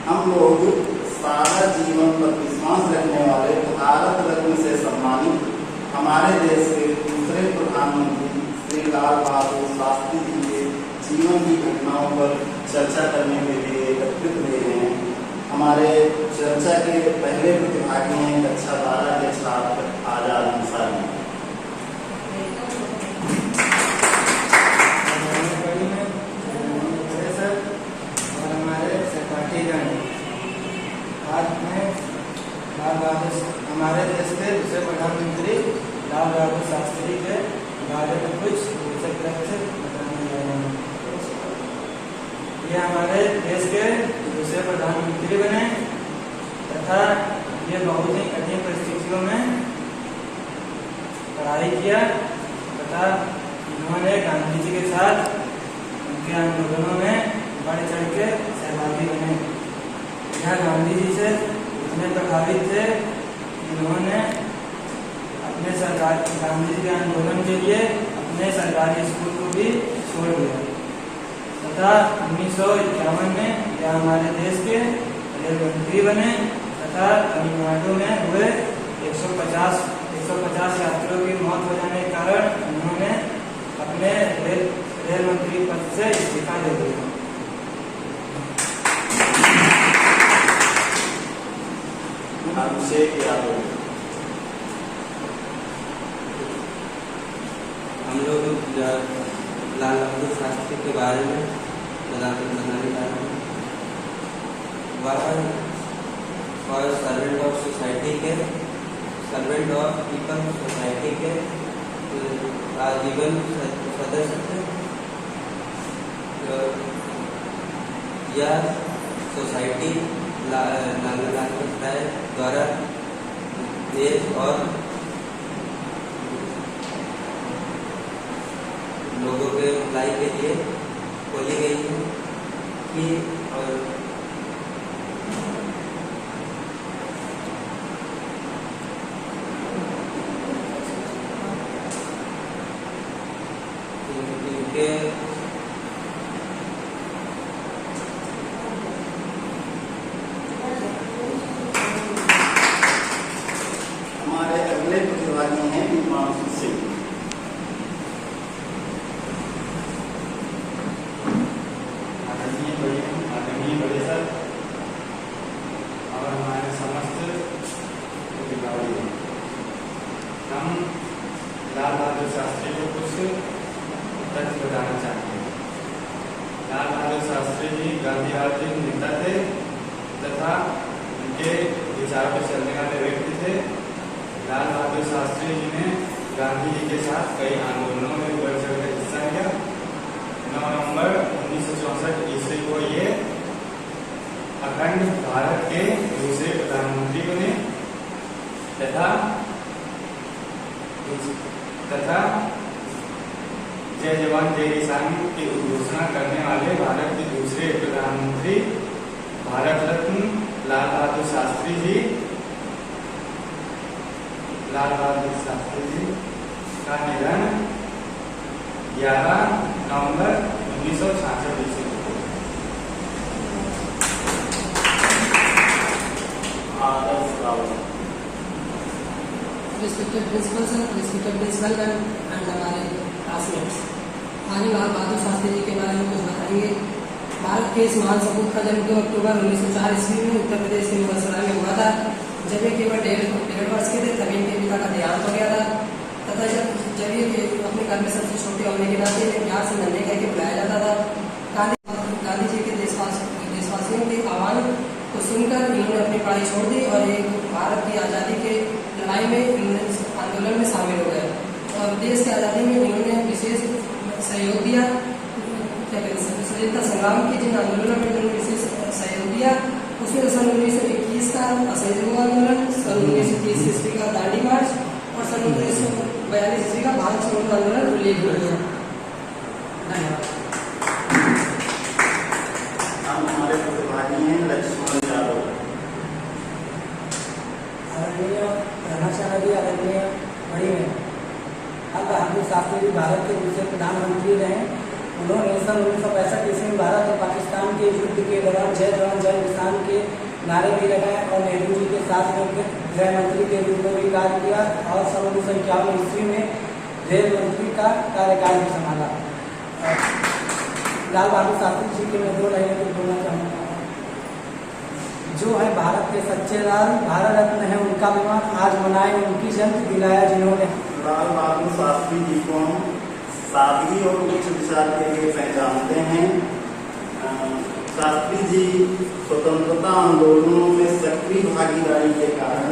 हम लोग सारा जीवन पर विश्वास रखने वाले भारत रत्न से सम्मानित हमारे देश के दूसरे प्रधानमंत्री श्री लाल बहादुर शास्त्री जी के जीवन की घटनाओं पर चर्चा करने के लिए एकत्रित हुए हैं। हमारे चर्चा के पहले प्रतिभागी हैं कक्षा 12 के छात्र आजाद अंसारी। हमारे देश के दूसरे प्रधानमंत्री लाल बहादुर शास्त्री के बारे में कुछ विशेष तरह से बताने जा रहे हैं। ये हमारे देश के दूसरे प्रधानमंत्री बने तथा ये बहुत ही कठिन परिस्थितियों में पढ़ाई किया तथा इन्होंने गांधी जी के साथ उनके आंदोलनों में बढ़ चढ़ के सहभागी बने। यह गांधी जी से इतने प्रभावित थे, इन्होंने अपने सरकार गांधी जी के आंदोलन के लिए अपने सरकारी स्कूल को भी छोड़ दिया तथा 1951 में यह हमारे देश के रेल मंत्री बने तथा तमिलनाडु में हुए 150 यात्रियों की मौत हो जाने के कारण उन्होंने अपने रेल मंत्री पद से इस्तीफा दे दिया। अभिषेक यादव। हम लोग लाल बहादुर शास्त्री के बारे में बताने जा रहे हैं। वह सर्वेंट ऑफ सोसाइटी के सर्वेंट ऑफ पीपल सोसाइटी के आजीवन सदस्य थे। यह सोसाइटी लाला लाजपत राय द्वारा देश और लोगों के भलाई के लिए खोली गई है कि और इनके हमारे अगले प्रतिभागी हैं हिमांशु सिंह। आदरणीय बड़े सर और हमारे समस्त प्रतिभागी, हम लाल बहादुर शास्त्री को कुछ तथ्य बताना चाहते हैं। लाल बहादुर शास्त्री जी गांधीवादी नेता थे तथा उनके विचारों पर चलने वाले व्यक्ति थे। लाल बहादुर शास्त्री जी ने गांधी जी के साथ कई आंदोलनों में बढ़ चढ़कर हिस्सा लिया। 9 नवंबर 1964 ईस्वी को ये अखंड भारत के दूसरे प्रधानमंत्री बने तथा जय जवान जय किसान की घोषणा करने वाले भारत के दूसरे प्रधानमंत्री भारत रत्न लाल बहादुर शास्त्री जी का निधन 11 नवंबर 1966 ईस्वी को। आदर्श Rawat. Respected principal sir, respected principal and हमारे classmates, आज लाल बहादुर शास्त्री जी के बारे में कुछ बताएंगे। भारत के इस महान सपूत का जन्म 2 अक्टूबर 1904 ईस्वी में उत्तर प्रदेश के मुगलसराय में हुआ था। जब ये केवल 1.5 वर्ष के थे तभी इनके पिता का देहांत हो गया था तथा जब ये अपने घर में सबसे छोटे होने के नाते इन्हें प्यार से नन्हे कह के बुलाया जाता था। गांधी जी के देशवासियों के आह्वान को सुनकर इन्होंने अपनी पढ़ाई छोड़ दी और एक भारत की आज़ादी के लड़ाई में आंदोलन में शामिल हो गए और देश की आज़ादी में इन्होंने विशेष सहयोग दिया। स्वतंत्रता संग्राम के जिन आंदोलनों में इन्होंने विशेष सहयोग दिया उसमें सन 1921 का असहयोग आंदोलन, सन 1930 ईस्वी का दांडी मार्च और सन 1942 ईस्वी का भारत छोड़ो आंदोलन उल्लेखनीय है। धन्यवाद। हमारे प्रतिभागी हैं लक्ष्मण यादव। आदरणीय प्रधानाचार्य, आदरणीय बड़ी में लाल बहादुर शास्त्री जी भारत के दूसरे प्रधानमंत्री रहे। उन्होंने सन 1965 ईस्वी में भारत और पाकिस्तान के युद्ध के दौरान जय जवान जय किसान के नारे भी लगाए और नेहरू जी के साथ में गृह मंत्री के रूप में भी कार्य किया और 1951 ईस्वी में रेल मंत्री का कार्यकाल भी संभाला। लाल बहादुर शास्त्री जी के मैं 2 लाइनें तो बोलना चाहूँगा। जो है भारत के सच्चे लाल, भारत रत्न है उनका विमान, आज मनाए उनकी जयंती, दिलाया जिन्होंने। लाल बहादुर शास्त्री जी को हम सादगी और उच्च विचार के लिए पहचानते हैं। शास्त्री जी स्वतंत्रता आंदोलनों में सक्रिय भागीदारी के कारण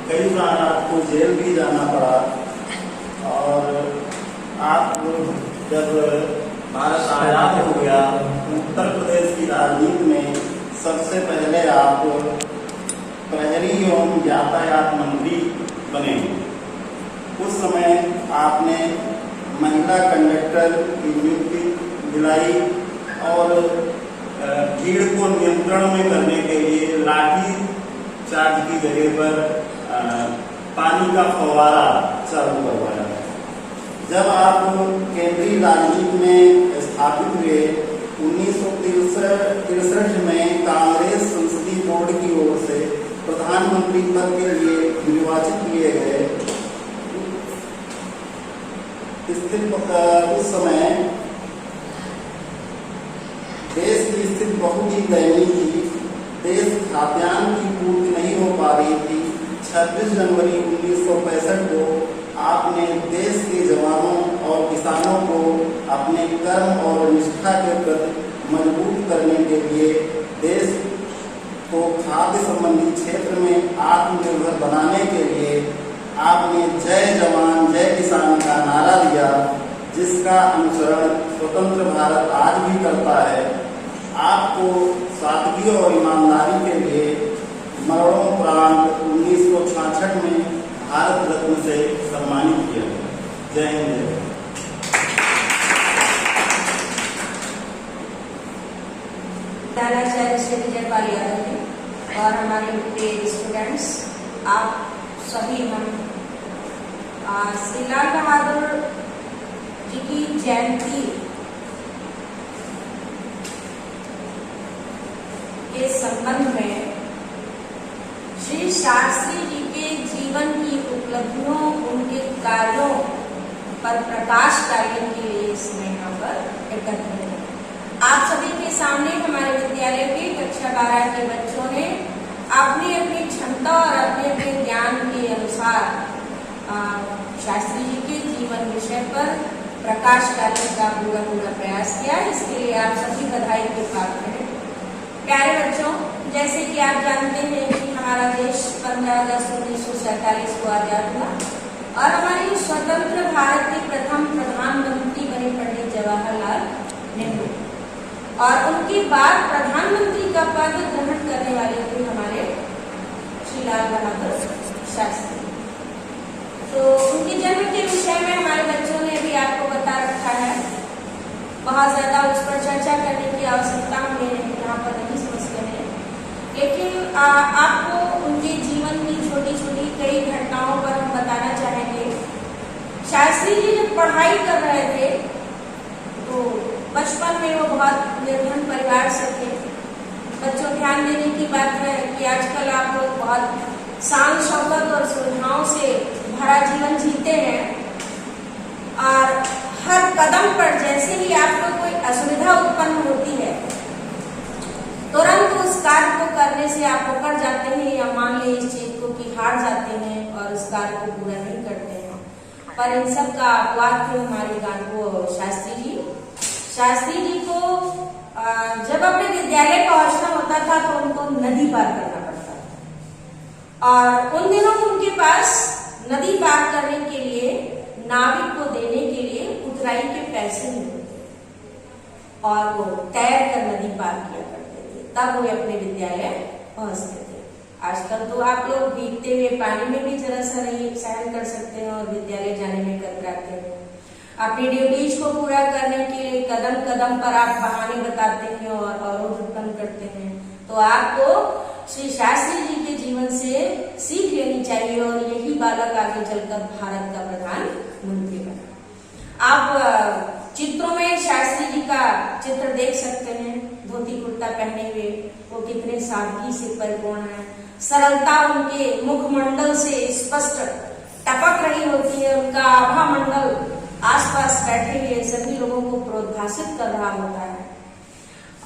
कई बार आपको जेल भी जाना पड़ा और आप जब भारत आजाद हो गया, उत्तर प्रदेश की राजनीति में सबसे पहले आप प्रहरी एवं यातायात मंत्री बने। उस समय आपने महिला कंडक्टर की नियुक्ति दिलाई और भीड़ को नियंत्रण में करने के लिए लाठी चार्ज की जगह पर पानी का फव्वारा चालू करवाया। जब आप केंद्रीय राजनीति में स्थापित हुए 1963 में कांग्रेस संसदीय बोर्ड की ओर से प्रधानमंत्री पद के लिए निर्वाचित किए गए। उस समय देश की स्थिति बहुत ही दयनीय थी। देश खाद्यान्न की पूर्ति नहीं हो पा रही थी। 26 जनवरी 1965 को आपने देश के जवानों और किसानों को अपने कर्म और निष्ठा के प्रति मजबूत करने के लिए देश को खाद्य संबंधी क्षेत्र में आत्मनिर्भर बनाने के लिए आपने जय जवान जय किसान का नारा दिया, जिसका अनुसरण स्वतंत्र भारत आज भी करता है। आपको सादगी और ईमानदारी के लिए मरणोपरांत 1966 में भारत रत्न से सम्मानित किया गया। जय हिंद। से विजयपाल यादव जी और हमारे प्रिय स्टूडेंट्स, आप सभी हम श्री लाल बहादुर जी की जयंती के संबंध में श्री शास्त्री जी के जीवन की उपलब्धियों, उनके कार्यों पर प्रकाश डालने के लिए इसमें यहाँ पर एकत्रित है। आप सभी के सामने हमारे विद्यालय के कक्षा 12 के बच्चों ने अपनी अपनी क्षमता और अपने अपने ज्ञान के अनुसार शास्त्री जी के जीवन विषय पर प्रकाश डालने का पूरा प्रयास किया। इसके लिए आप सभी बधाई के पात्र हैं। प्यारे बच्चों, जैसे कि आप जानते हैं कि हमारा देश 15 अगस्त 1947 को आजाद हुआ और हमारे स्वतंत्र भारत के प्रथम प्रधानमंत्री बने पंडित जवाहरलाल नेहरू और उनके बाद प्रधानमंत्री का पद ग्रहण करने वाले थे हमारे श्री लाल बहादुर शास्त्री। तो उनके जन्म के विषय में हमारे बच्चों ने अभी आपको बता रखा है। बहुत ज्यादा उस पर चर्चा करने की आवश्यकता हमें यहाँ पर नहीं समझते हैं, लेकिन आपको उनके जीवन की छोटी छोटी कई घटनाओं पर हम बताना चाहेंगे। शास्त्री जी जब पढ़ाई कर रहे थे तो बचपन में वो बहुत निर्धन परिवार से थे। बच्चों, ध्यान देने की बात है कि आजकल आप लोग बहुत शान शौकत और सुविधाओं से भरा जीवन जीते हैं और हर कदम पर जैसे ही आपको कोई असुविधा उत्पन्न होती है तुरंत उस कार्य को करने से आप मुकर जाते हैं या मान लें इस चीज को कि हार जाते हैं और उस कार्य को पूरा नहीं करते हैं। पर इन सब का अपवाद थे हमारे गांव शास्त्री जी को जब अपने विद्यालय पहुंचना होता था तो उनको नदी पार करना पड़ता था और उन दिनों उनके पास नदी पार करने के लिए नाविक को देने के लिए उतराई के पैसे नहीं होते और वो तैर कर नदी पार किया करते थे, तब वो अपने विद्यालय पहुंचते थे। आजकल तो आप लोग भीगते हुए पानी में भी जरा सा नहीं सहन कर सकते हैं और विद्यालय जाने में कतराते हैं। अपनी ड्यूटीज को पूरा करने के लिए कदम कदम पर आप बहाने बताते हैं और अवरोध उत्पन्न करते हैं। तो आपको श्री शास्त्री जी के जीवन से सीख लेनी चाहिए और यही बालक आगे चलकर भारत का प्रधानमंत्री बना। आप चित्रों में शास्त्री जी का चित्र देख सकते हैं। धोती कुर्ता पहने हुए वो कितने कितने सादगी से परिपूर्ण है। सरलता उनके मुखमंडल से स्पष्ट टपक रही होती है। उनका आभा मंडल आसपास बैठे हुए सभी लोगों को प्रोद्भासित कर रहा होता है।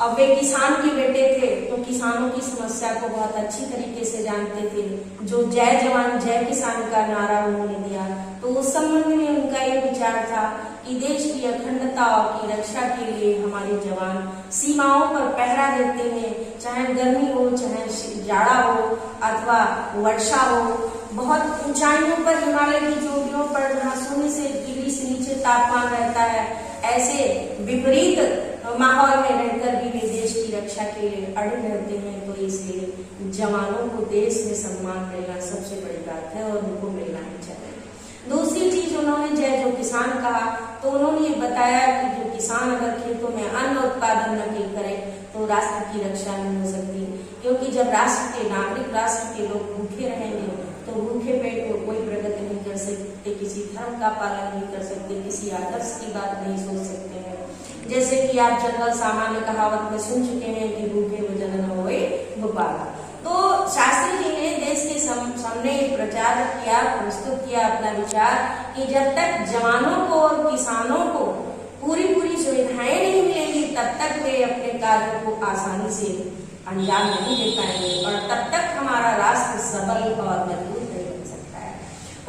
अब वे किसान के बेटे थे तो किसानों की समस्या को बहुत अच्छी तरीके से जानते थे। जो जय जवान जय किसान का नारा उन्होंने दिया, तो उस संबंध में उनका ये विचार था कि देश की अखंडता की रक्षा के लिए हमारे जवान सीमाओं पर पहरा देते हैं, चाहे गर्मी हो, चाहे जाड़ा हो अथवा वर्षा हो। बहुत ऊंचाइयों पर, हिमालय की चोटियों पर जहाँ 0 डिग्री से नीचे तापमान रहता है, ऐसे विपरीत माहौल में रहकर भी वे देश की रक्षा के लिए अड़े रहते हैं। तो इसलिए जवानों को देश में सम्मान मिलना सबसे बड़ी बात है और उनको मिलना ही चाहिए। दूसरी चीज उन्होंने जय जो किसान कहा, तो उन्होंने ये बताया कि जो किसान अगर खेतों में अन्न उत्पादन नहीं करे तो राष्ट्र की रक्षा नहीं हो सकती, क्योंकि जब राष्ट्र के नागरिक, राष्ट्र के लोग भूखे रहेंगे तो भूखे पेट को कोई प्रगति नहीं कर सकते, किसी धर्म का पालन नहीं कर सकते, किसी आदर्श की बात नहीं सोच सकते हैं। जैसे कि आप जनरल सामान्य कहावत में सुन चुके हैं कि भूखे भोजन न होए भूपाला। तो शास्त्री जी ने देश के सामने प्रचार किया, प्रस्तुत किया अपना विचार कि जब तक जवानों को और किसानों को पूरी सुविधाएं नहीं मिलेंगी तब तक वे अपने कार्यों को आसानी से अंजाम नहीं दे पाएंगे और तब तक हमारा राष्ट्र सबल और मजबूत नहीं बन सकता है।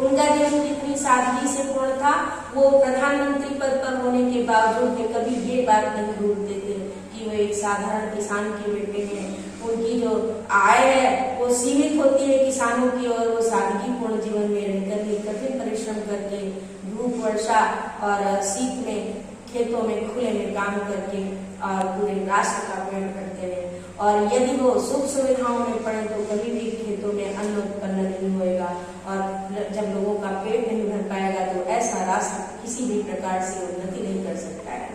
उनका जीवन कितनी सादगी से पूर्ण था। वो प्रधानमंत्री पद पर होने के बावजूद वे कभी ये बात नहीं भूलते थे कि वो एक साधारण किसान के बेटे हैं। उनकी जो आय है वो सीमित होती है किसानों की, और वो सादगीपूर्ण जीवन में रहकर भी कठिन परिश्रम करके धूप, वर्षा और शीत में खेतों में खुले में काम करके और पूरे राष्ट्र का पेड़ करते हैं। और यदि वो सुख सुविधाओं में पड़े तो कभी भी खेतों में अन्न उत्पन्न नहीं होएगा, और जब लोगों का पेट नहीं भर पाएगा तो ऐसा राष्ट्र किसी भी प्रकार से उन्नति नहीं कर सकता है।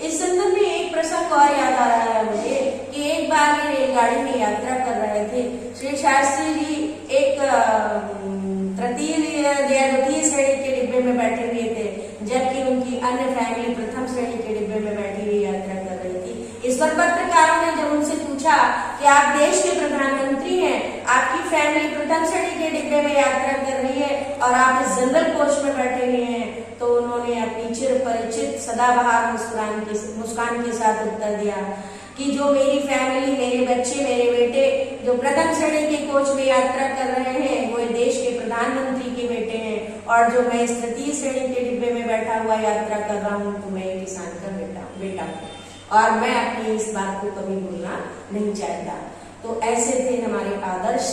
इस संदर्भ में एक प्रसंग और याद आ रहा है मुझे कि एक बार वे रेलगाड़ी में यात्रा कर रहे थे। श्री शास्त्री जी एक तृतीय श्रेणी के डिब्बे में बैठे हुए थे, जबकि उनकी अन्य फैमिली प्रथम श्रेणी के डिब्बे में बैठी हुई यात्रा कर रही थी। इस पर पत्रकारों ने जब उनसे पूछा कि आप देश के प्रधानमंत्री हैं, आपकी फैमिली प्रथम श्रेणी के डिब्बे में यात्रा कर रही है और आप इस जनरल कोच में बैठे हुए हैं, तो उन्होंने अपनी चिर परिचित सदाबहार मुस्कान के साथ उत्तर दिया कि जो मेरी फैमिली, मेरे बच्चे, मेरे बेटे जो प्रथम श्रेणी के कोच में यात्रा कर रहे हैं वो देश के प्रधानमंत्री के बेटे हैं, और जो मैं इस तृतीय श्रेणी के डिब्बे में बैठा हुआ यात्रा कर रहा हूँ तो मैं किसान का बेटा हूँ, और मैं अपनी इस बात को कभी भूलना नहीं चाहता। तो ऐसे थे हमारे आदर्श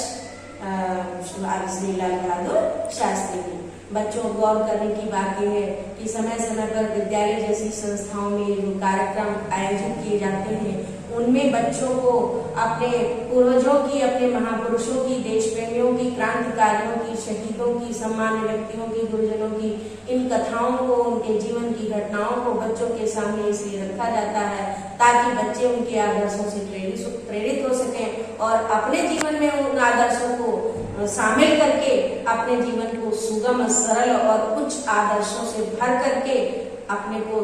श्री लाल बहादुर शास्त्री जी। बच्चों को गौर करने की बात यह है कि समय समय पर विद्यालय जैसी संस्थाओं में जो कार्यक्रम आयोजित किए जाते हैं उनमें बच्चों को अपने पूर्वजों की, अपने महापुरुषों की, देश प्रेमियों की, क्रांतिकारियों की, शहीदों की, सम्मान्य व्यक्तियों की, गुरुजनों की इन कथाओं को, उनके जीवन की घटनाओं को बच्चों के सामने इसलिए रखा जाता है ताकि बच्चे उनके आदर्शों से प्रेरित हो सकें और अपने जीवन में उन आदर्शों को शामिल करके अपने जीवन को सुगम, सरल और उच्च आदर्शों से भर करके अपने को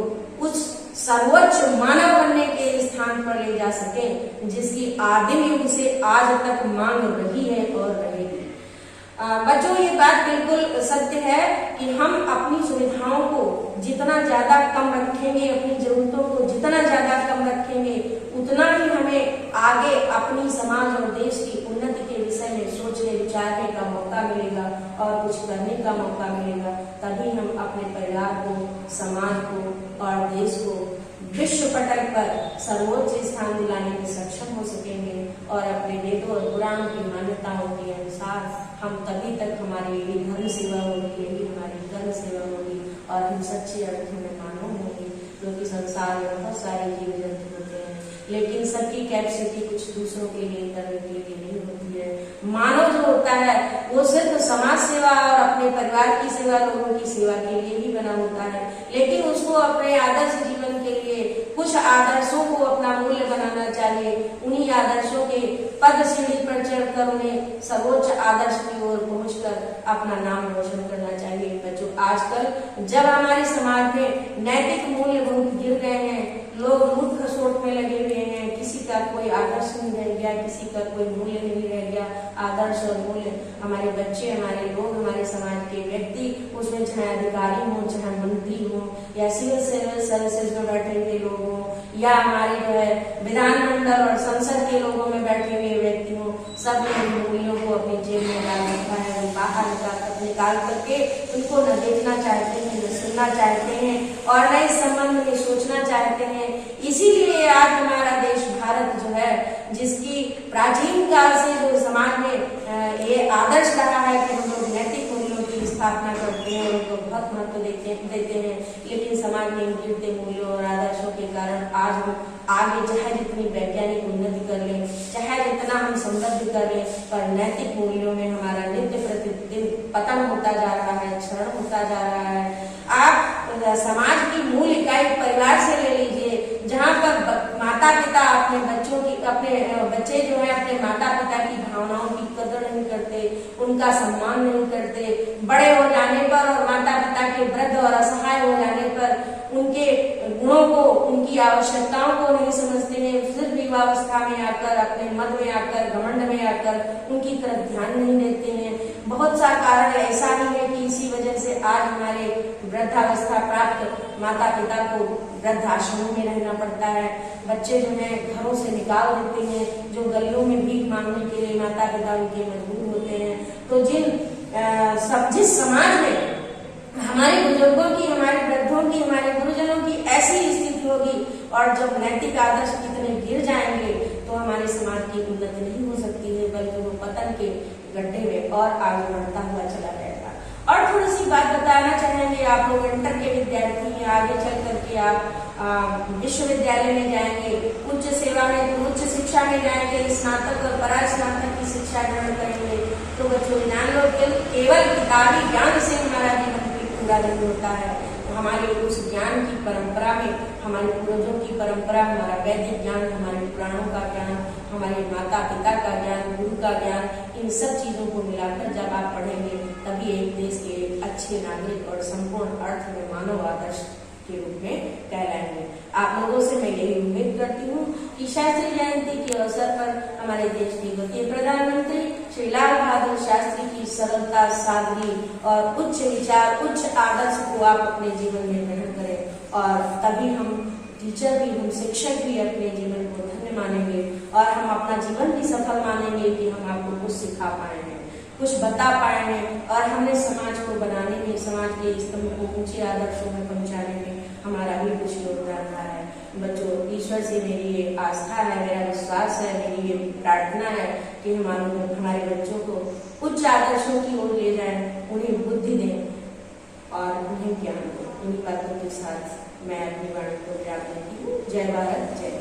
उच्च सर्वोच्च मानव बनने के स्थान पर ले जा सके जिसकी आदिम युग से आज तक मांग रही है और रहेगी। बच्चों, ये बात बिल्कुल सत्य है कि हम अपनी सुविधाओं को जितना ज्यादा कम रखेंगे, अपनी जरूरतों को जितना ज्यादा कम रखेंगे, उतना ही हमें आगे अपनी समाज और देश की उन्नति के विषय में सोचने विचारने का मौका मिलेगा और कुछ करने का मौका मिलेगा। तभी हम अपने परिवार को, समाज को और देश को विश्व पटल पर सर्वोच्च स्थान दिलाने में सक्षम हो सकेंगे और अपने वेदों और पुराणों की मान्यताओं के अनुसार हम तभी तक हमारी यही धर्म सेवा होगी, यही हमारी धर्म सेवा होगी और हम सच्चे अर्थों में मानव होंगे। क्योंकि संसार में बहुत सारे जीव जंतु होते हैं लेकिन सबकी कैपेसिटी कुछ दूसरों के लिए करने के लिए नहीं होती है। मानव जो होता है वो सिर्फ समाज सेवा और अपने परिवार की सेवा, लोगों की सेवा के लिए ही बना होता है, लेकिन उसको अपने आदर्श जीवन के लिए कुछ आदर्शों को अपना मूल्य बनाना चाहिए। उन्हीं आदर्शों के पद सीढ़ी पर चढ़कर उन्हें सर्वोच्च आदर्श की ओर पहुंचकर अपना नाम रोशन करना चाहिए। बच्चों, आजकल जब हमारे समाज में नैतिक मूल्य बहुत गिर गए हैं, लोग लूट खसोट में लगे हुए हैं, किसी का कोई आदर्श नहीं रह गया, किसी का कोई मूल्य नहीं रह गया। आदर्श और मूल्य हमारे बच्चे, हमारे लोग, हमारे समाज के व्यक्ति, उसमें चाहे अधिकारी हो, चाहे मंत्री हो, या सिविल सर्विसेज में बैठे हुए लोग हो, या हमारे जो है विधानमंडल और संसद के लोगों में बैठे हुए व्यक्ति हो, सब ने इन मूल्यों को अपनी जेब में डाल रखा है। वो बाहर निकाल करके उनको न देखना चाहते हैं, न सुनना चाहते हैं, और न इस संबंध में सोचना चाहते हैं। इसीलिए आज हमारा देश भारत जो है, जिसकी प्राचीन काल से जो समाज में ये आदर्श रहा है कि हम लोग नैतिक मूल्यों की स्थापना करते हैं, उनको बहुत महत्व देते हैं, लेकिन समाज में गिरते मूल्यों और आदर्शों के कारण आज हम आगे चाहे जितनी वैज्ञानिक उन्नति कर लें, चाहे जितना हम समृद्धि कर लें, पर नैतिक मूल्यों में हमारा नित्य प्रतिदिन पतन होता जा रहा है, क्षरण होता जा रहा है। आप समाज की मूल इकाई परिवार से ले लीजिए, जहाँ पर माता पिता अपने बच्चों की, अपने बच्चे जो है अपने माता पिता की भावनाओं की कदर नहीं करते, उनका सम्मान नहीं करते, बड़े हो जाने पर और माता पिता के वृद्ध और असहाय हो जाने पर उनके गुणों को, उनकी आवश्यकताओं को नहीं समझते हैं, फिर विवाहावस्था में आकर, अपने मद में आकर, घमंड में आकर उनकी तरफ ध्यान नहीं देते हैं। बहुत सा कारण ऐसा ही है कि इसी वजह से आज हमारे वृद्धावस्था प्राप्त माता पिता को वृद्धाश्रमों में रहना पड़ता है। बच्चे जो है घरों से निकाल देते हैं, जो गलियों में भीख मांगने के लिए माता पिता उनके मजबूर होते हैं। तो जिस समाज में हमारे बुजुर्गों की, हमारे वृद्धों की, हमारे गुरुजनों की ऐसी स्थिति होगी, और जब नैतिक आदर्श कितने गिर जाएंगे, तो हमारे समाज की उन्नति नहीं हो सकती है, बल्कि वो पतन के गड्ढे में और आगे बढ़ता हुआ चला जाएगा। और थोड़ी सी बात बताना चाहेंगे, आप लोग इंटर के विद्यार्थी हैं, आगे चल करके आप विश्वविद्यालय में जाएंगे, उच्च सेवा में, उच्च शिक्षा में जाएंगे, स्नातक और परास्नातक की शिक्षा ग्रहण करेंगे। तो बच्चों ध्यान लो, केवल किताबी ज्ञान से हमारा जीवन पूरा नहीं होता है। तो हमारे उस ज्ञान की परंपरा में, हमारे पूर्वजों की परंपरा, हमारा वैदिक ज्ञान, हमारे पुराणों का ज्ञान, हमारे माता पिता का ज्ञान, गुरु का ज्ञान, इन सब चीजों को मिलाकर जब आप पढ़ेंगे, तभी एक देश के अच्छे नागरिक और संपूर्ण अर्थ में मानव आदर्श के रूप में कहलाएंगे। आप लोगों से मैं यही उम्मीद करती हूँ कि शास्त्री जयंती के अवसर पर हमारे देश के द्वितीय प्रधानमंत्री श्री लाल बहादुर शास्त्री की सरलता, सादगी और उच्च विचार, उच्च आदर्श को आप अपने जीवन में ग्रहण करें, और तभी हम टीचर भी, हम शिक्षक भी अपने जीवन को धन्य मानेंगे, और हम अपना जीवन भी सफल मानेंगे कि हम आपको कुछ सिखा पाए हैं, कुछ बता पाए हैं, और हमने समाज को बनाने में, समाज के स्तंभ को ऊंचे आदर्शों में पहुंचाने में हमारा भी कुछ योगदान रहा है। बच्चों, ईश्वर से मेरी ये आस्था है, मेरा विश्वास है, मेरी ये प्रार्थना है कि हमारे बच्चों को उच्च आदर्शों की ओर ले जाएं, उन्हें बुद्धि दें और उन्हें ज्ञान दें। इन बातों के साथ मैं अपनी वाणी को विराम देती हूँ। जय भारत, जय।